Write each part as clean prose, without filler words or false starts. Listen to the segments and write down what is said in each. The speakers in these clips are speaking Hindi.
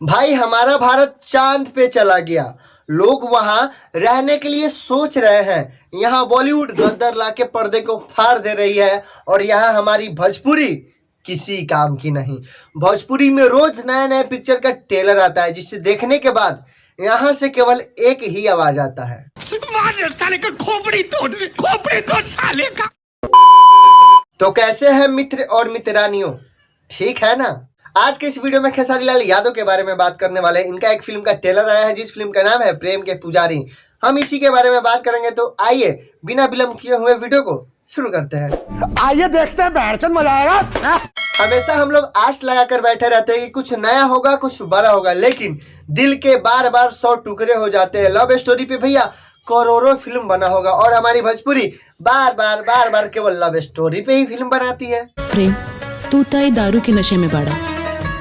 भाई हमारा भारत चांद पे चला गया, लोग वहां रहने के लिए सोच रहे हैं। यहाँ बॉलीवुड गद्दर लाके पर्दे को फाड़ दे रही है और यहाँ हमारी भोजपुरी किसी काम की नहीं। भोजपुरी में रोज नए नए पिक्चर का ट्रेलर आता है जिसे देखने के बाद यहाँ से केवल एक ही आवाज आता है, साले का खोपड़ी तोड़ साले का। तो कैसे हैं मित्र और मित्रानियों, ठीक है ना। आज के इस वीडियो में खेसारी लाल यादव के बारे में बात करने वाले हैं। इनका एक फिल्म का ट्रेलर आया है जिस फिल्म का नाम है प्रेम के पुजारी। हम इसी के बारे में बात करेंगे, तो आइए बिना विलंब किए हुए वीडियो को शुरू करते हैं। आइए देखते हैं, बैठचंद मजा आएगा। हमेशा हम लोग आश लगाकर बैठे रहते हैं कि कुछ नया होगा, कुछ बड़ा होगा, लेकिन दिल के बार बार 100 टुकड़े हो जाते हैं। लव स्टोरी पे भैया करोड़ों फिल्म बना होगा और हमारी भोजपुरी बार बार केवल लव स्टोरी पे ही फिल्म बनाती है। प्रेम, तू तय दारू के नशे में बाड़ा,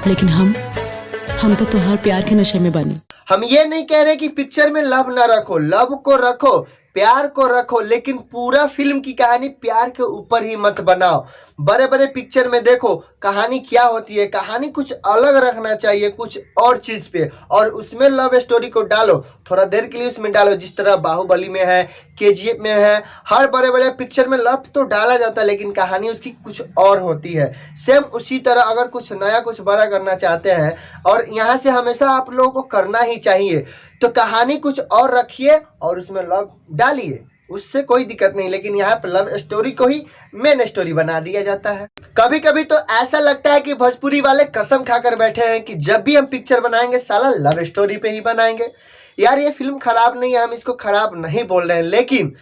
लेकिन हम तो तुहार प्यार के नशे में बनी। हम ये नहीं कह रहे कि पिक्चर में लव ना रखो, लव को रखो, प्यार को रखो, लेकिन पूरा फिल्म की कहानी प्यार के ऊपर ही मत बनाओ। बड़े बड़े पिक्चर में देखो कहानी क्या होती है, कहानी कुछ अलग रखना चाहिए, कुछ और चीज पे, और उसमें लव स्टोरी को डालो, थोड़ा देर के लिए उसमें डालो। जिस तरह बाहुबली में है, केजीएफ में है, हर बड़े बड़े पिक्चर में लव तो डाला जाता है लेकिन कहानी उसकी कुछ और होती है। सेम उसी तरह अगर कुछ नया कुछ बड़ा करना चाहते हैं, और यहाँ से हमेशा आप लोगों को करना ही चाहिए, तो कहानी कुछ और रखिए और उसमें लव डालिए, उससे कोई दिक्कत नहीं। लेकिन यहाँ पर लव स्टोरी को ही मेन स्टोरी बना दिया जाता है। कभी कभी तो ऐसा लगता है कि भोजपुरी वाले कसम खाकर बैठे हैं कि जब भी हम पिक्चर बनाएंगे साला लव स्टोरी पे ही बनाएंगे। यार ये फिल्म खराब नहीं है, हम इसको खराब नहीं बोल रहे हैं, लेकिन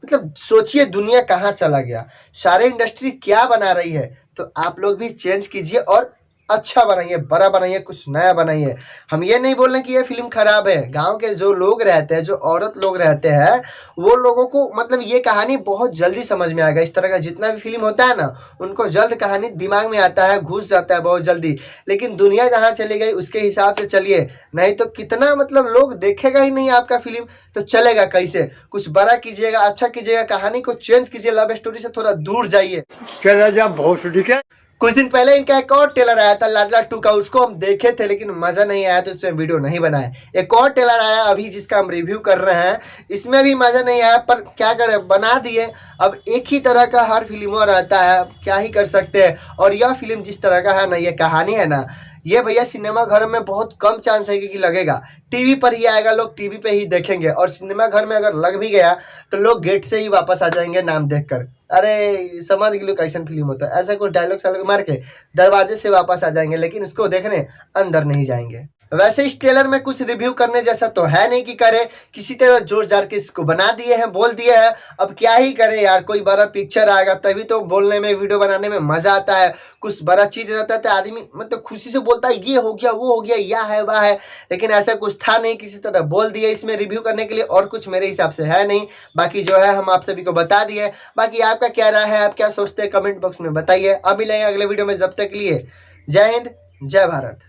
मतलब सोचिए दुनिया कहाँ चला गया, सारे इंडस्ट्री क्या बना रही है। तो आप लोग भी चेंज कीजिए और अच्छा बनाइए, बड़ा बनाइए, कुछ नया बनाइए। हम ये नहीं बोल रहे कि ये फिल्म खराब है। गांव के जो लोग रहते हैं, जो औरत लोग रहते हैं, वो लोगों को मतलब ये कहानी बहुत जल्दी समझ में आएगा। इस तरह का जितना भी फिल्म होता है ना, उनको जल्द कहानी दिमाग में आता है, घुस जाता है बहुत जल्दी। लेकिन दुनिया जहाँ चली गई उसके हिसाब से चलिए, नहीं तो कितना मतलब लोग देखेगा ही नहीं आपका फिल्म, तो चलेगा कैसे। कुछ बड़ा कीजिएगा, अच्छा कीजिएगा, कहानी को चेंज कीजिए, लव स्टोरी से थोड़ा दूर जाइए। कुछ दिन पहले इनका एक और ट्रेलर आया था लाडला 2 का, उसको हम देखे थे लेकिन मजा नहीं आया तो इसमें वीडियो नहीं बनाया। एक और ट्रेलर आया अभी जिसका हम रिव्यू कर रहे हैं, इसमें भी मजा नहीं आया, पर क्या करें, बना दिए। अब एक ही तरह का हर फिल्मों रहता है, क्या ही कर सकते हैं। और यह फिल्म जिस तरह का है ना, ये कहानी है ना, ये भैया सिनेमा घर में बहुत कम चांस है कि लगेगा। टीवी पर ही आएगा, लोग टीवी पे ही देखेंगे, और सिनेमा घर में अगर लग भी गया तो लोग गेट से ही वापस आ जाएंगे नाम देखकर। अरे समझ गए कैसन फिल्म होता है, ऐसा कोई डायलॉग सालोग मार के दरवाजे से वापस आ जाएंगे, लेकिन उसको देखने अंदर नहीं जाएंगे। वैसे इस ट्रेलर में कुछ रिव्यू करने जैसा तो है नहीं कि करे, किसी तरह जोर जार के इसको बना दिए हैं, बोल दिए हैं। अब क्या ही करे यार, कोई बड़ा पिक्चर आएगा तभी तो बोलने में, वीडियो बनाने में मजा आता है। कुछ बड़ा चीज रहता है तो आदमी मतलब खुशी से बोलता है ये हो गया, वो हो गया, यह है वह है, लेकिन ऐसा कुछ था नहीं, किसी तरह बोल दिए। इसमें रिव्यू करने के लिए और कुछ मेरे हिसाब से है नहीं। बाकी जो है हम आप सभी को बता दिए। बाकी आपका क्या राय है, आप क्या सोचते हैं, कमेंट बॉक्स में बताइए। अब मिलेंगे अगले वीडियो में, जब तक के लिए जय हिंद, जय भारत।